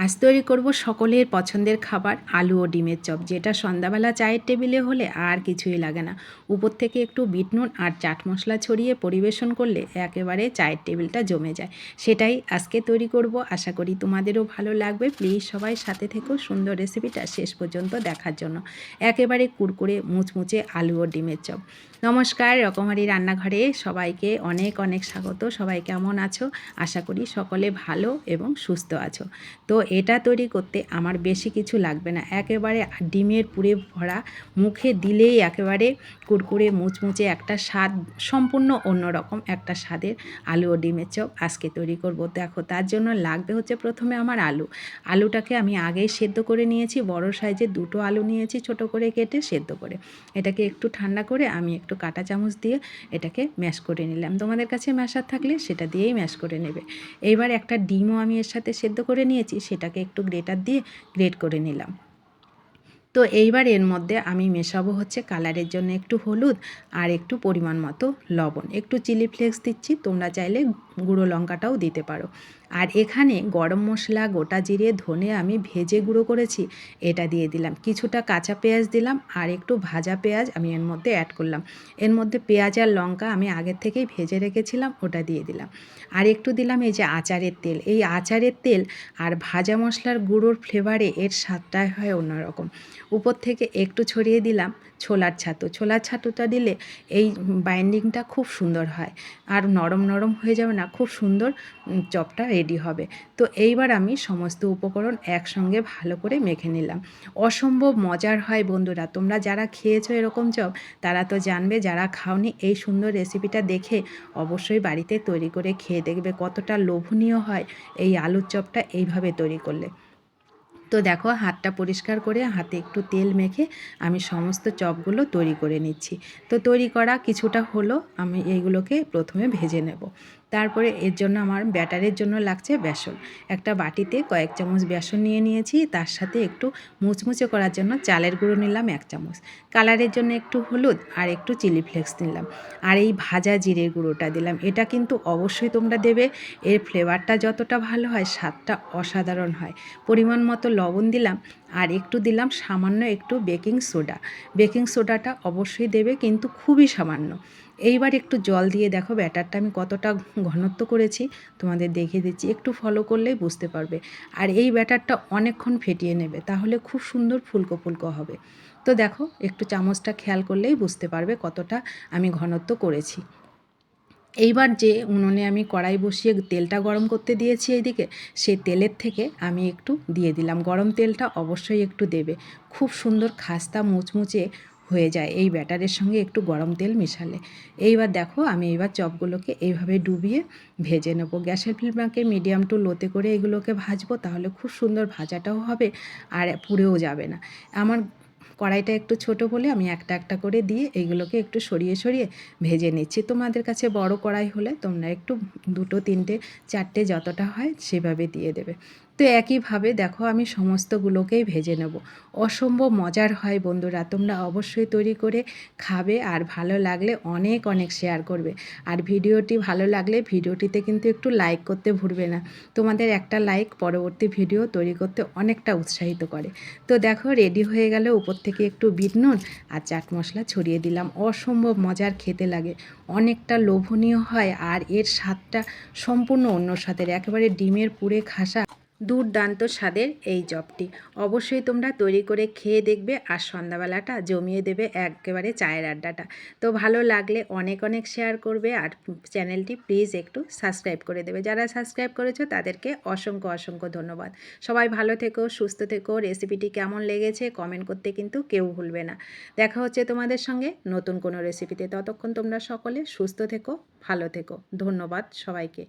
আজ তৈরি করব সকলের পছন্দের খাবার আলু ও ডিমের চপ, যেটা সন্ধ্যাবেলা চায়ের টেবিলে হলে আর কিছুই লাগে না। উপর থেকে একটু বিট নুন আর চাট মশলা ছড়িয়ে পরিবেশন করলে একেবারে চায়ের টেবিলটা জমে যায়। সেটাই আজকে তৈরি করব, আশা করি তোমাদেরও ভালো লাগবে। প্লিজ সবাই সাথে থেকো সুন্দর রেসিপিটা শেষ পর্যন্ত দেখার জন্য। একেবারে কুরকুরে মুচমুচে আলু ও ডিমের চপ। নমস্কার, রকমারি রান্নাঘরে সবাইকে অনেক অনেক স্বাগত। সবাই কেমন আছো? আশা করি সকলে ভালো এবং সুস্থ আছো। তো এটা তৈরি করতে আমার বেশি কিছু লাগবে না, একেবারে ডিমের পুরে ভরা, মুখে দিলেই একেবারে কুরকুরে মুচমুচে একটা স্বাদ, সম্পূর্ণ অন্যরকম একটা স্বাদের আলু ও ডিমের চপ আজকে তৈরি করব। দেখো, তার জন্য লাগবে হচ্ছে প্রথমে আমার আলুটাকে আমি আগেই সেদ্ধ করে নিয়েছি। বড় সাইজের দুটো আলু নিয়েছি, ছোট করে কেটে সেদ্ধ করে। এটাকে একটু ঠান্ডা করে আমি একটু কাঁটা চামচ দিয়ে এটাকে ম্যাশ করে নিলাম। তোমাদের কাছে ম্যাশার থাকলে সেটা দিয়েই ম্যাশ করে নেবে। এইবার একটা ডিমও আমি এর সাথে সেদ্ধ করে নিয়েছি, সেটাকে একটু গ্রেটার দিয়ে গ্রেট করে নিলাম। তো এইবার এর মধ্যে আমি মেশাবো হচ্ছে কালারের জন্য একটু হলুদ আর একটু পরিমাণ মতো লবণ, একটু চিলি ফ্লেক্স দিচ্ছি, তোমরা চাইলে গুঁড়ো লঙ্কাটাও দিতে পারো। আর এখানে গরম মশলা, গোটা জিরে, ধনে আমি ভেজে গুঁড়ো করেছি, এটা দিয়ে দিলাম। কিছুটা কাঁচা পেঁয়াজ দিলাম আর একটু ভাজা পেঁয়াজ আমি এর মধ্যে অ্যাড করলাম। এর মধ্যে পেঁয়াজ আর লঙ্কা আমি আগের থেকেই ভেজে রেখেছিলাম, ওটা দিয়ে দিলাম। আর একটু দিলাম এই যে আচারের তেল। এই আচারের তেল আর ভাজা মশলার গুঁড়োর ফ্লেভারে এর স্বাদটাই হয় অন্যরকম। উপর থেকে একটু ছড়িয়ে দিলাম ছোলার ছাতুটা দিলে এই বাইন্ডিংটা খুব সুন্দর হয়, আর নরম নরম হয়ে যাবে না, খুব সুন্দর চপটা রেডি হবে। তো এইবার আমি সমস্ত উপকরণ একসঙ্গে ভালো করে মেখে নিলাম। অসম্ভব মজার হয় বন্ধুরা, তোমরা যারা খেয়েছো এরকম চপ তারা তো জানবে, যারা খাওনি এই সুন্দর রেসিপিটা দেখে অবশ্যই বাড়িতে তৈরি করে খেয়ে দেখবে কতটা লোভনীয় হয় এই আলুর চপটা এইভাবে তৈরি করলে। তো দেখো, হাতটা পরিষ্কার করে হাতে একটু তেল মেখে আমি সমস্ত চপগুলো তৈরি করে নিচ্ছি। তো তৈরি করা কিছুটা হলো, আমি এইগুলোকে প্রথমে ভেজে নেব। তারপরে এর জন্য আমার ব্যাটারের জন্য লাগছে বেসন। একটা বাটিতে কয়েক চামচ বেসন নিয়ে নিয়েছি, তার সাথে একটু মুচমুচে করার জন্য চালের গুঁড়ো নিলাম 1 চামচ, কালারের জন্য একটু হলুদ আর একটু চিলি ফ্লেক্স নিলাম, আর এই ভাজা জিরের গুঁড়োটা দিলাম। এটা কিন্তু অবশ্যই তোমরা দেবে, এর ফ্লেভারটা যতটা ভালো হয় স্বাদটা অসাধারণ হয়। পরিমাণ মতো লবণ দিলাম আর একটু দিলাম সামান্য একটু বেকিং সোডাটা অবশ্যই দেবে, কিন্তু খুবই সামান্য। এইবার একটু জল দিয়ে দেখো ব্যাটারটা আমি কতটা ঘনত্ব করেছি তোমাদের দেখিয়ে দিচ্ছি, একটু ফলো করলেই বুঝতে পারবে। আর এই ব্যাটারটা অনেকক্ষণ ফেটিয়ে নেবে, তাহলে খুব সুন্দর ফুলকো ফুলকো হবে। তো দেখো, একটু চামচটা খেয়াল করলেই বুঝতে পারবে কতটা আমি ঘনত্ব করেছি। এইবার যে উনুনে আমি কড়াই বসিয়ে তেলটা গরম করতে দিয়েছি এইদিকে, সেই তেলের থেকে আমি একটু দিয়ে দিলাম। গরম তেলটা অবশ্যই একটু দেবে, খুব সুন্দর খাস্তা মুচমুচে হয়ে যায় এই ব্যাটারের সঙ্গে একটু গরম তেল মিশালে। এইবার দেখো, আমি এইবার চপগুলোকে এইভাবে ডুবিয়ে ভেজে নেব। গ্যাসের ফ্লেমটাকে মিডিয়াম টু লোতে করে এগুলোকে ভাজবো, তাহলে খুব সুন্দর ভাজাটাও হবে আর পুড়েও যাবে না। আমার কড়াইটা একটু ছোট বলে আমি একটা একটা করে দিয়ে এইগুলোকে একটু সরিয়ে সরিয়ে ভেজে নিচ্ছি। তোমাদের কাছে বড় কড়াই হলে তোমরা একটু 2, 3, 4 যতটা হয় সেভাবে দিয়ে দেবে। তো একইভাবে দেখো আমি সমস্তগুলোকেই ভেজে নেব। অসম্ভব মজার হয় বন্ধুরা, তোমরা অবশ্যই তৈরি করে খাবে, আর ভালো লাগলে অনেক অনেক শেয়ার করবে। আর ভিডিওটি ভালো লাগলে ভিডিওটিতে কিন্তু একটু লাইক করতে ভুলবে না। তোমাদের একটা লাইক পরবর্তী ভিডিও তৈরি করতে অনেকটা উৎসাহিত করে। তো দেখো, রেডি হয়ে গেল। উপর থেকে একটু বিট নুন আর চাট মশলা ছড়িয়ে দিলাম। অসম্ভব মজার খেতে লাগে, অনেকটা লোভনীয় হয়, আর এর স্বাদটা সম্পূর্ণ অন্য স্বাদের, একেবারে ডিমের পুরে খাসা দুর্দান্ত স্বাদের এই চপটি অবশ্যই তোমরা তৈরি করে খেয়ে দেখবে, আর সন্ধ্যাবেলাটা জমিয়ে দেবে একেবারে চায়ের আড্ডাটা। তো ভালো লাগলে অনেক অনেক শেয়ার করবে, আর চ্যানেলটি প্লিজ একটু সাবস্ক্রাইব করে দেবে। যারা সাবস্ক্রাইব করেছো তাদেরকে অসংখ্য অসংখ্য ধন্যবাদ। সবাই ভালো থেকো, সুস্থ থেকো। রেসিপিটি কেমন লেগেছে কমেন্ট করতে কিন্তু কেউ ভুলবে না। দেখা হচ্ছে তোমাদের সঙ্গে নতুন কোনো রেসিপিতে, ততক্ষণ তোমরা সকলে সুস্থ থেকো, ভালো থেকো। ধন্যবাদ সবাইকে।